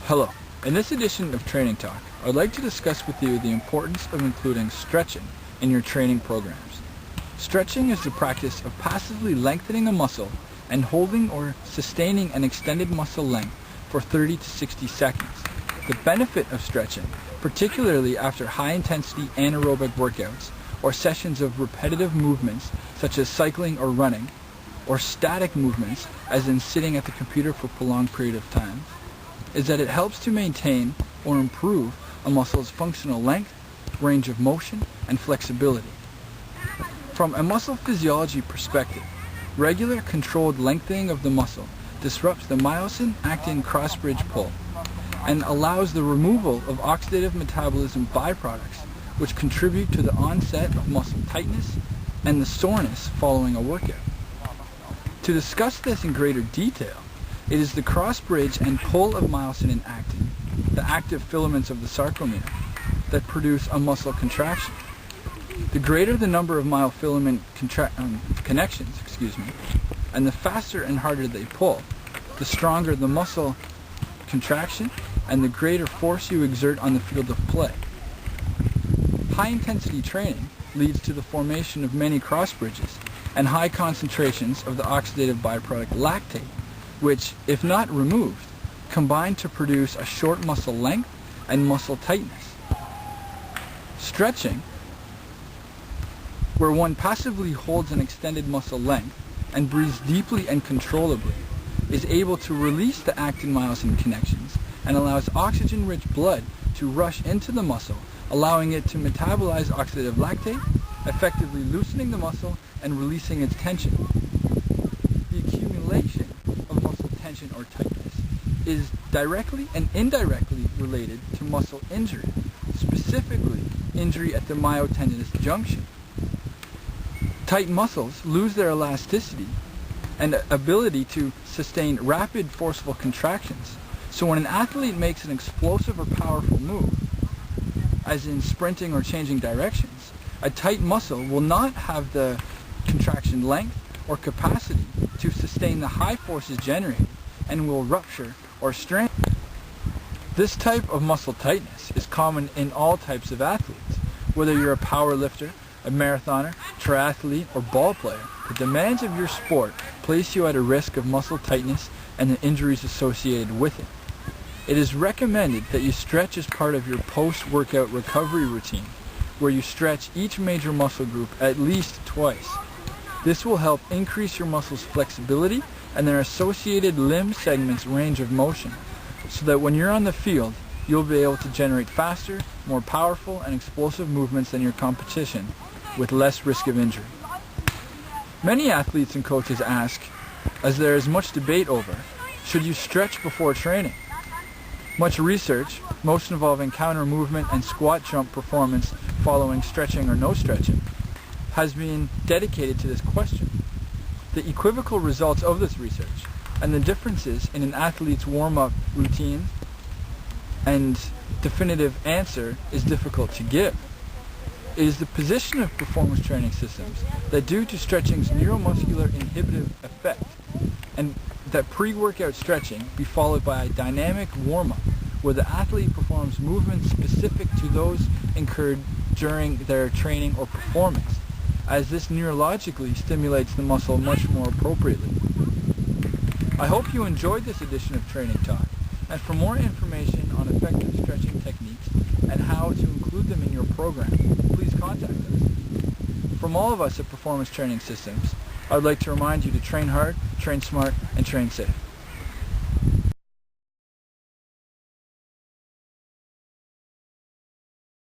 Hello. In this edition of Training Talk, I'd like to discuss with you the importance of including stretching in your training programs. Stretching is the practice of passively lengthening a muscle and holding or sustaining an extended muscle length for 30 to 60 seconds. The benefit of stretching, particularly after high-intensity anaerobic workouts or sessions of repetitive movements such as cycling or running, or static movements as in sitting at the computer for a prolonged period of time, is that it helps to maintain or improve a muscle's functional length, range of motion, and flexibility. From a muscle physiology perspective, regular controlled lengthening of the muscle disrupts the myosin-actin cross-bridge pull and allows the removal of oxidative metabolism byproducts which contribute to the onset of muscle tightness and the soreness following a workout. To discuss this in greater detail, it is the cross-bridge and pull of myosin and actin, the active filaments of the sarcomere, that produce a muscle contraction. The greater the number of myofilament connections, and the faster and harder they pull, the stronger the muscle contraction and the greater force you exert on the field of play. High-intensity training leads to the formation of many cross-bridges and high concentrations of the oxidative byproduct lactate, which, if not removed, combine to produce a short muscle length and muscle tightness. Stretching, where one passively holds an extended muscle length and breathes deeply and controllably, is able to release the actin-myosin connections and allows oxygen-rich blood to rush into the muscle, allowing it to metabolize oxidative lactate, effectively loosening the muscle and releasing its tension. The accumulation of muscle tension or tightness is directly and indirectly related to muscle injury, specifically injury at the myotendinous junction. Tight muscles lose their elasticity and ability to sustain rapid forceful contractions. So when an athlete makes an explosive or powerful move, as in sprinting or changing directions, a tight muscle will not have the contraction length or capacity to sustain the high forces generated and will rupture or strain. This type of muscle tightness is common in all types of athletes. Whether you're a power lifter, a marathoner, triathlete, or ball player, the demands of your sport place you at a risk of muscle tightness and the injuries associated with it. It is recommended that you stretch as part of your post-workout recovery routine, where you stretch each major muscle group at least twice. This will help increase your muscles' flexibility and their associated limb segments' range of motion, so that when you're on the field, you'll be able to generate faster, more powerful, and explosive movements than your competition, with less risk of injury. Many athletes and coaches ask, as there is much debate over, should you stretch before training? Much research, most involving counter movement and squat jump performance following stretching or no stretching, has been dedicated to this question. The equivocal results of this research and the differences in an athlete's warm-up routine and definitive answer is difficult to give. It is the position of performance training systems that due to stretching's neuromuscular inhibitive effect and that pre-workout stretching be followed by a dynamic warm-up where the athlete performs movements specific to those incurred during their training or performance, as this neurologically stimulates the muscle much more appropriately. I hope you enjoyed this edition of Training Talk, and for more information on effective stretching techniques and how to include them in your program, please contact us. From all of us at Performance Training Systems, I would like to remind you to train hard, train smart, and train safe.